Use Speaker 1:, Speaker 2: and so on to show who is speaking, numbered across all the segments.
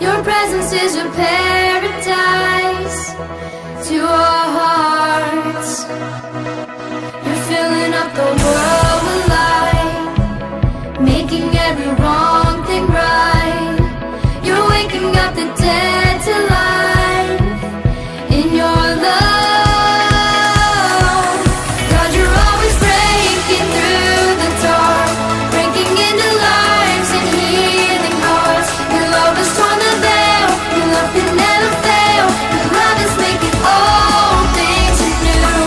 Speaker 1: Your presence is a paradise to our hearts. You're filling up the world with light, making every wrong thing right. You're waking up the dead to life in your love. God, you're always breaking through the dark, breaking into lives and healing hearts. Your love has torn the veil, your love can never fail. Your love is making all things new.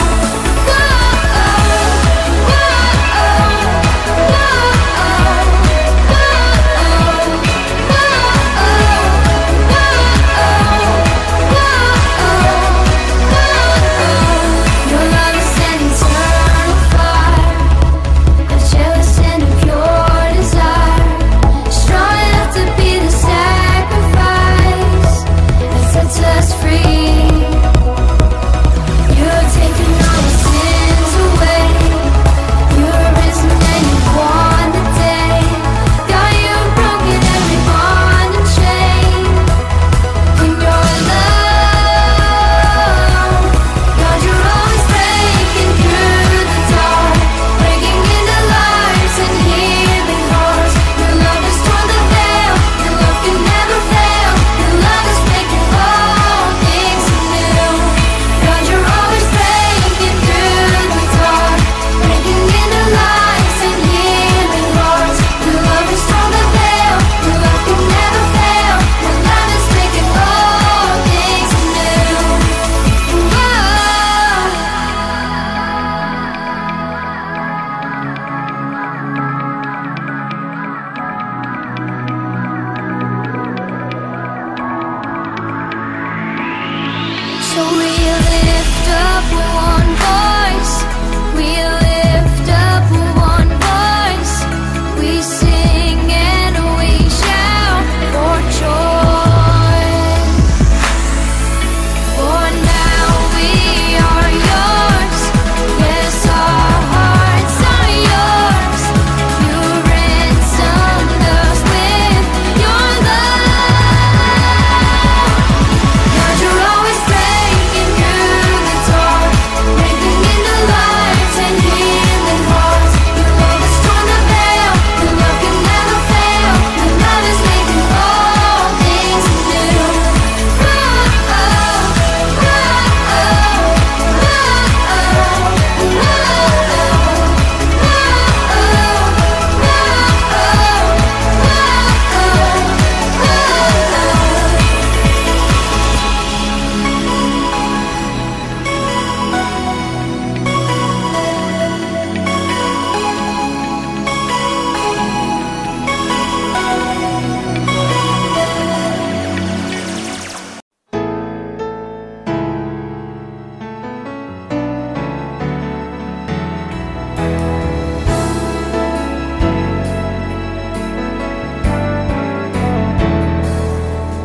Speaker 1: Your love is an eternal fire, a jealous and a pure desire, strong enough to be the sacrifice that sets us free. You're taking all the sins away. You're risen and you won the day. God, you've broken every bond and chain in your love. God, you're always breaking through the dark, breaking into lives and healing hearts. Your love has torn the veil, your love can never fail. Your love is making all things new. God, you're always breaking through the dark, breaking into lives and healing hearts. Your love has torn the veil, your love can never fail. Your love is making all things new. So we lift up one voice, we lift up one voice, we sing and we shout for joy. For now we are yours, yes, our hearts are yours. You ransomed us with your love. God, you're always breaking through the dark, breaking into lives and healing hearts. Your love has torn the veil, your love can never fail. Your love is making all things new.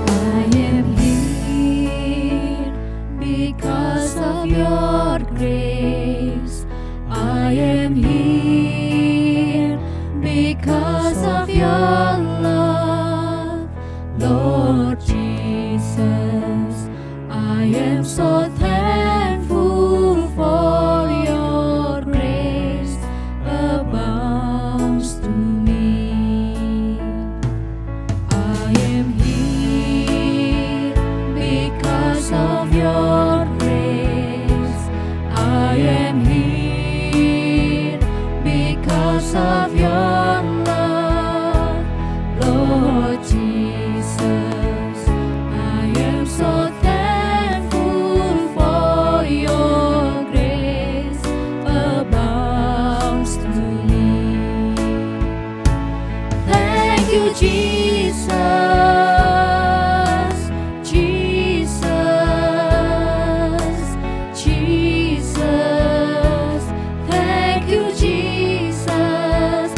Speaker 1: I am here because of your grace. I am here because of your love, Lord Jesus. I am so thankful for your grace abounds to me. I am here because of your grace. I am here because of your love, Lord Jesus. I am so thankful for your grace abounds to me. Thank you, Jesus, Jesus, Jesus. Thank you, Jesus.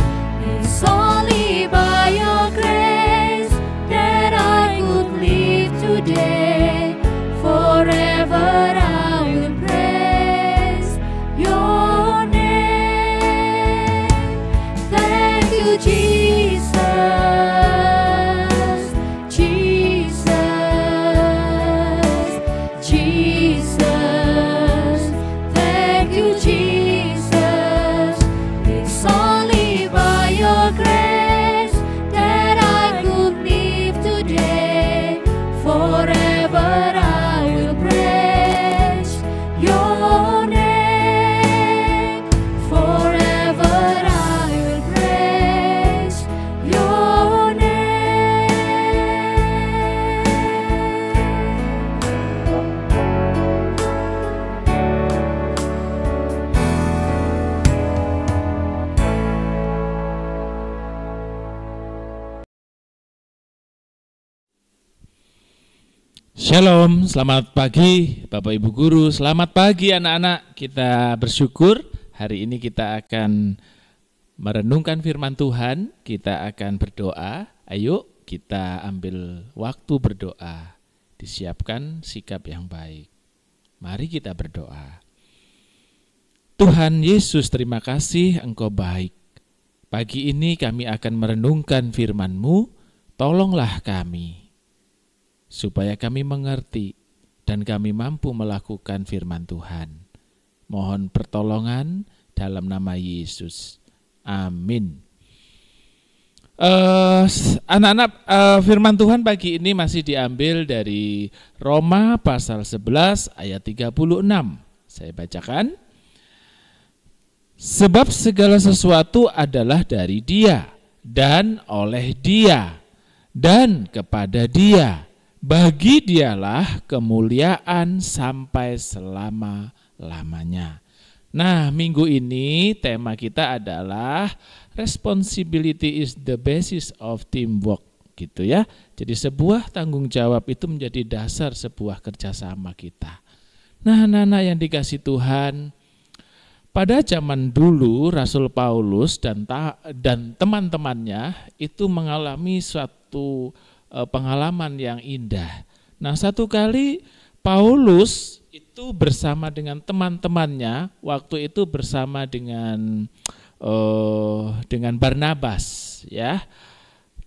Speaker 1: It's only by your grace that I could live today. Forever I will praise your name. Thank you, Jesus, Jesus.
Speaker 2: Shalom, selamat pagi Bapak Ibu Guru, selamat pagi anak-anak. Kita bersyukur hari ini kita akan merenungkan firman Tuhan, kita akan berdoa. Ayo kita ambil waktu berdoa, disiapkan sikap yang baik. Mari kita berdoa. Tuhan Yesus, terima kasih Engkau baik. Pagi ini kami akan merenungkan firman-Mu, tolonglah kami supaya kami mengerti dan kami mampu melakukan firman Tuhan. Mohon pertolongan dalam nama Yesus. Amin. Anak-anak, firman Tuhan pagi ini masih diambil dari Roma pasal 11 ayat 36. Saya bacakan. Sebab segala sesuatu adalah dari Dia dan oleh Dia dan kepada Dia. Bagi Dialah kemuliaan sampai selama-lamanya. Nah, minggu ini tema kita adalah responsibility is the basis of teamwork, gitu ya. Jadi sebuah tanggung jawab itu menjadi dasar sebuah kerjasama kita. Nah, anak-anak yang dikasih Tuhan, pada zaman dulu Rasul Paulus dan teman-temannya itu mengalami suatu pengalaman yang indah. Nah, satu kali Paulus itu bersama dengan teman-temannya, waktu itu bersama dengan Barnabas, ya.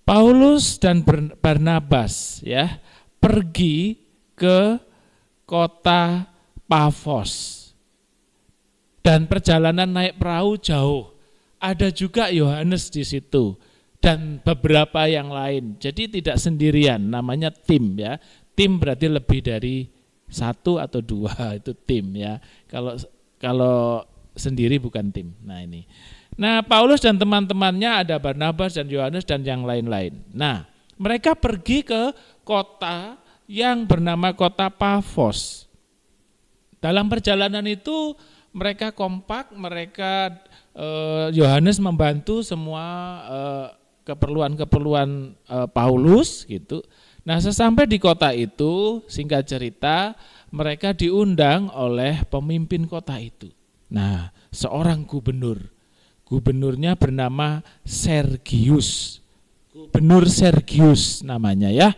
Speaker 2: Paulus dan Barnabas, ya, pergi ke kota Pafos. Dan perjalanan naik perahu jauh. Ada juga Yohanes di situ dan beberapa yang lain. Jadi tidak sendirian, namanya tim, ya. Tim berarti lebih dari satu atau dua, itu tim, ya. Kalau sendiri bukan tim. Nah, ini. Nah, Paulus dan teman-temannya ada Barnabas dan Yohanes dan yang lain-lain. Nah, mereka pergi ke kota yang bernama kota Pafos. Dalam perjalanan itu mereka kompak, Yohanes membantu semua keperluan Paulus, gitu. Nah, sesampai di kota itu, singkat cerita, mereka diundang oleh pemimpin kota itu. Nah, seorang gubernurnya bernama Sergius. Gubernur Sergius namanya, ya.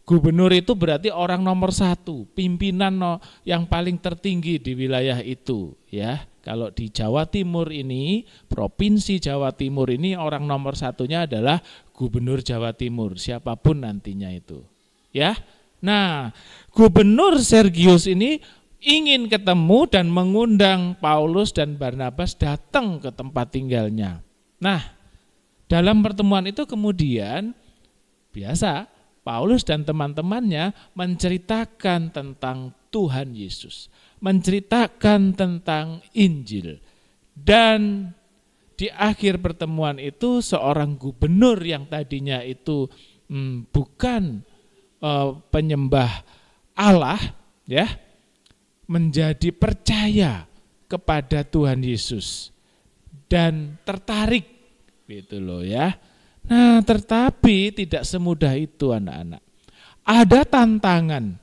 Speaker 2: Gubernur itu berarti orang nomor 1, pimpinan yang paling tertinggi di wilayah itu, ya. Kalau di Jawa Timur ini, Provinsi Jawa Timur ini orang nomor 1-nya adalah Gubernur Jawa Timur, siapapun nantinya itu, ya. Nah, Gubernur Sergius ini ingin ketemu dan mengundang Paulus dan Barnabas datang ke tempat tinggalnya. Nah, dalam pertemuan itu kemudian biasa Paulus dan teman-temannya menceritakan tentang Tuhan Yesus, menceritakan tentang Injil. Dan di akhir pertemuan itu seorang gubernur yang tadinya itu bukan penyembah Allah, ya, menjadi percaya kepada Tuhan Yesus dan tertarik, gitu loh, ya. Nah, tetapi tidak semudah itu, anak-anak. Ada tantangan.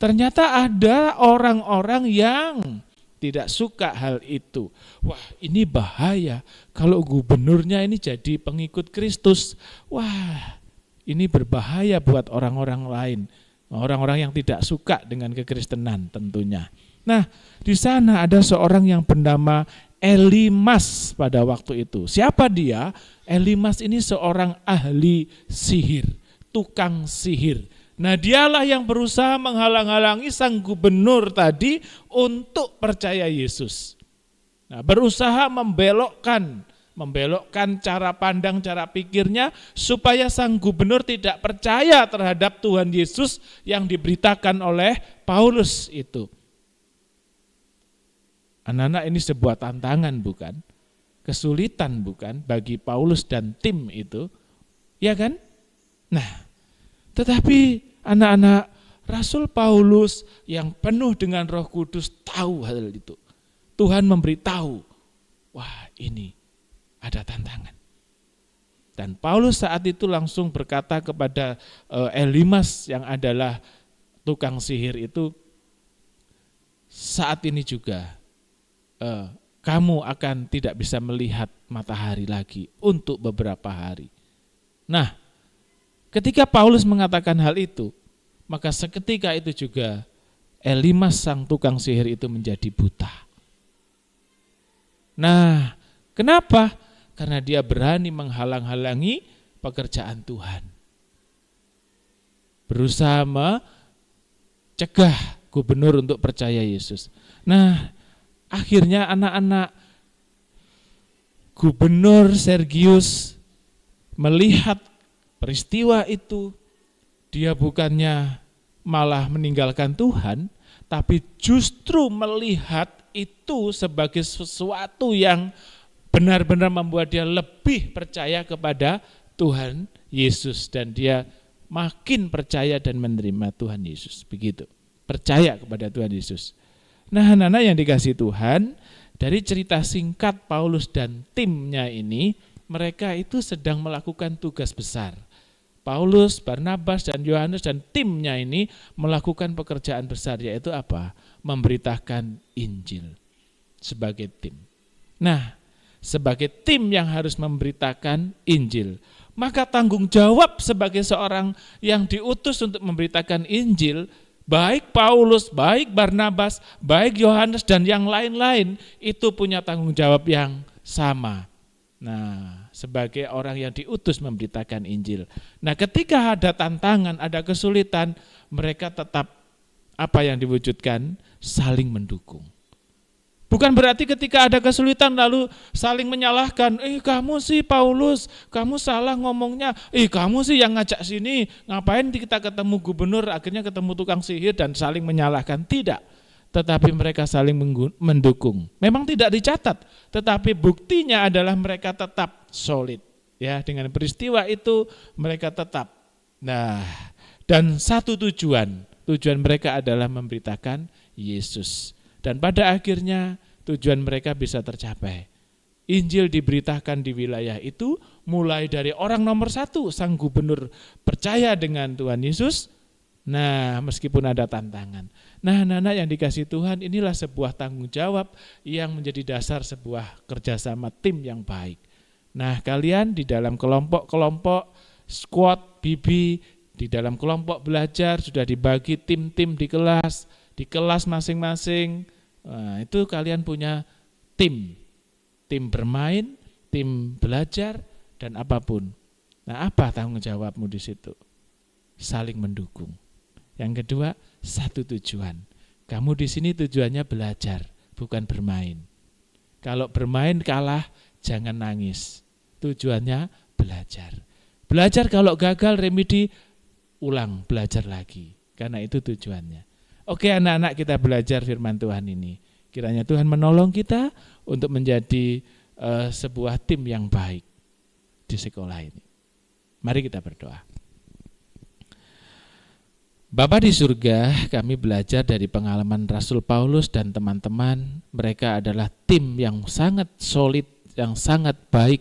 Speaker 2: Ternyata ada orang-orang yang tidak suka hal itu. Wah, ini bahaya. Kalau gubernurnya ini jadi pengikut Kristus, wah, ini berbahaya buat orang-orang lain. Orang-orang yang tidak suka dengan kekristenan tentunya. Nah, di sana ada seorang yang bernama Elimas pada waktu itu. Siapa dia? Elimas ini seorang ahli sihir, tukang sihir. Nah, dialah yang berusaha menghalang-halangi sang gubernur tadi untuk percaya Yesus. Nah, berusaha membelokkan cara pandang, cara pikirnya supaya sang gubernur tidak percaya terhadap Tuhan Yesus yang diberitakan oleh Paulus itu. Anak-anak, ini sebuah tantangan bukan? Kesulitan bukan bagi Paulus dan tim itu? Ya kan? Nah, tetapi anak-anak, Rasul Paulus yang penuh dengan Roh Kudus tahu hal itu. Tuhan memberitahu, wah, ini ada tantangan. Dan Paulus saat itu langsung berkata kepada Elimas yang adalah tukang sihir itu, saat ini juga kamu akan tidak bisa melihat matahari lagi untuk beberapa hari. Nah, ketika Paulus mengatakan hal itu, maka seketika itu juga Elimas sang tukang sihir itu menjadi buta. Nah, kenapa? Karena dia berani menghalang-halangi pekerjaan Tuhan. Berusaha mencegah gubernur untuk percaya Yesus. Nah, akhirnya anak-anak Gubernur Sergius melihat peristiwa itu, dia bukannya malah meninggalkan Tuhan, tapi justru melihat itu sebagai sesuatu yang benar-benar membuat dia lebih percaya kepada Tuhan Yesus, dan dia makin percaya dan menerima Tuhan Yesus. Begitu, percaya kepada Tuhan Yesus. Nah, anak-anak yang dikasihi Tuhan, dari cerita singkat Paulus dan timnya ini, mereka itu sedang melakukan tugas besar. Paulus, Barnabas, dan Yohanes dan timnya ini melakukan pekerjaan besar, yaitu apa? Memberitakan Injil sebagai tim. Nah, sebagai tim yang harus memberitakan Injil, maka tanggung jawab sebagai seorang yang diutus untuk memberitakan Injil, baik Paulus, baik Barnabas, baik Yohanes, dan yang lain-lain, itu punya tanggung jawab yang sama. Nah, sebagai orang yang diutus memberitakan Injil. Nah, ketika ada tantangan, ada kesulitan, mereka tetap apa yang diwujudkan? Saling mendukung. Bukan berarti ketika ada kesulitan lalu saling menyalahkan. Kamu sih Paulus, kamu salah ngomongnya. Kamu sih yang ngajak sini. Ngapain kita ketemu gubernur, akhirnya ketemu tukang sihir, dan saling menyalahkan. Tidak. Tetapi mereka saling mendukung. Memang tidak dicatat, tetapi buktinya adalah mereka tetap solid. Ya, dengan peristiwa itu mereka tetap. Nah, dan satu tujuan mereka adalah memberitakan Yesus. Dan pada akhirnya tujuan mereka bisa tercapai. Injil diberitakan di wilayah itu, mulai dari orang nomor 1, sang gubernur percaya dengan Tuhan Yesus. Nah, meskipun ada tantangan. Nah, anak-anak yang dikasihi Tuhan, inilah sebuah tanggung jawab yang menjadi dasar sebuah kerjasama tim yang baik. Nah, kalian di dalam kelompok-kelompok, squad, BB, di dalam kelompok belajar sudah dibagi tim-tim di kelas masing-masing. Nah, itu kalian punya tim bermain, tim belajar, dan apapun. Nah, apa tanggung jawabmu di situ? Saling mendukung. Yang kedua, satu tujuan. Kamu di sini tujuannya belajar, bukan bermain. Kalau bermain kalah, jangan nangis. Tujuannya belajar. Belajar, kalau gagal remedi, ulang, belajar lagi. Karena itu tujuannya. Oke, anak-anak, kita belajar firman Tuhan ini. Kiranya Tuhan menolong kita untuk menjadi sebuah tim yang baik di sekolah ini. Mari kita berdoa. Bapa di surga, kami belajar dari pengalaman Rasul Paulus dan teman-teman. Mereka adalah tim yang sangat solid, yang sangat baik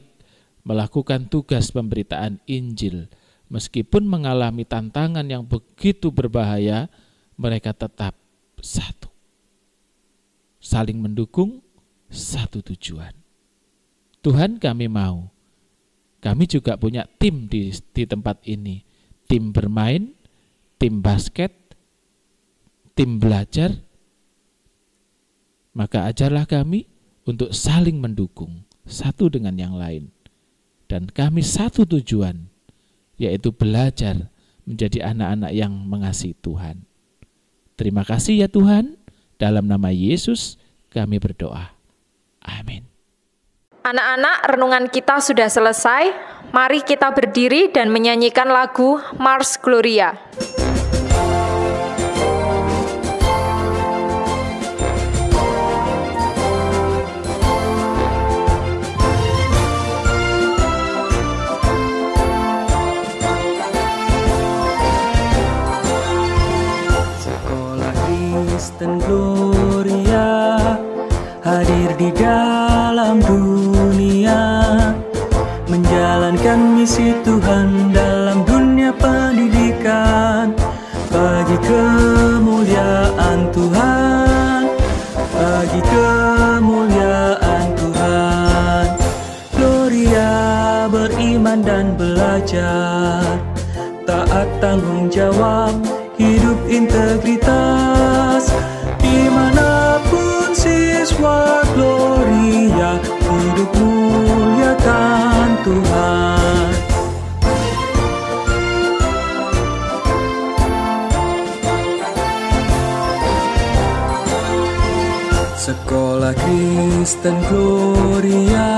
Speaker 2: melakukan tugas pemberitaan Injil. Meskipun mengalami tantangan yang begitu berbahaya, mereka tetap satu. Saling mendukung, satu tujuan. Tuhan, kami mau. Kami juga punya tim di tempat ini. Tim bermain, tim basket, tim belajar. Maka ajarlah kami untuk saling mendukung satu dengan yang lain. Dan kami satu tujuan, yaitu belajar menjadi anak-anak yang mengasihi Tuhan. Terima kasih ya Tuhan, dalam nama Yesus kami berdoa. Amin.
Speaker 3: Anak-anak, renungan kita sudah selesai. Mari kita berdiri dan menyanyikan lagu Mars Gloria.
Speaker 4: Kristen Gloria hadir di dalam dunia, menjalankan misi Tuhan dalam dunia pendidikan bagi hidup integritas. Dimanapun siswa Gloria, hidup muliakan Tuhan. Sekolah Kristen Gloria,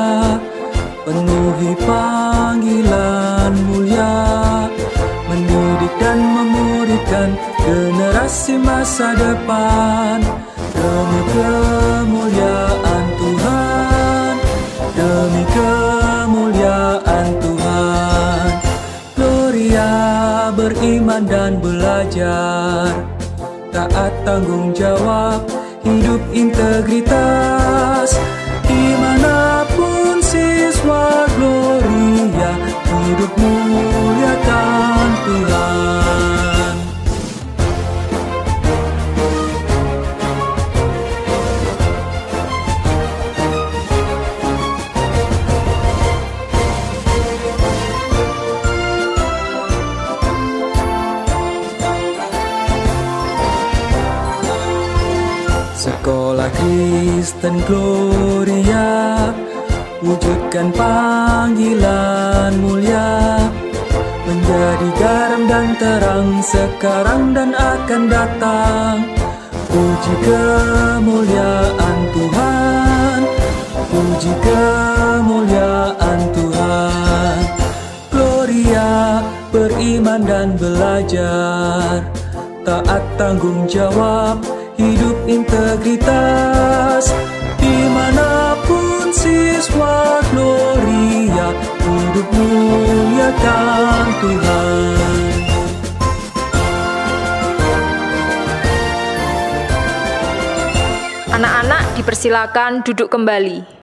Speaker 4: penuhi panggilan mulia, mendidik dan memuridkan generasi masa depan. Demi kemuliaan Tuhan, demi kemuliaan Tuhan. Gloria beriman dan belajar, taat tanggung jawab, hidup integritas. Dimanapun siswa Gloria, hidup muliakan Tuhan. Sekolah Kristen Gloria, wujudkan panggilan mulia, menjadi garam dan terang sekarang dan akan datang. Puji kemuliaan Tuhan, puji kemuliaan Tuhan. Gloria beriman dan belajar, taat tanggung jawab, hidup integritas. Dimanapun siswa Gloria, hidup muliakan Tuhan.
Speaker 3: Anak-anak dipersilakan duduk kembali.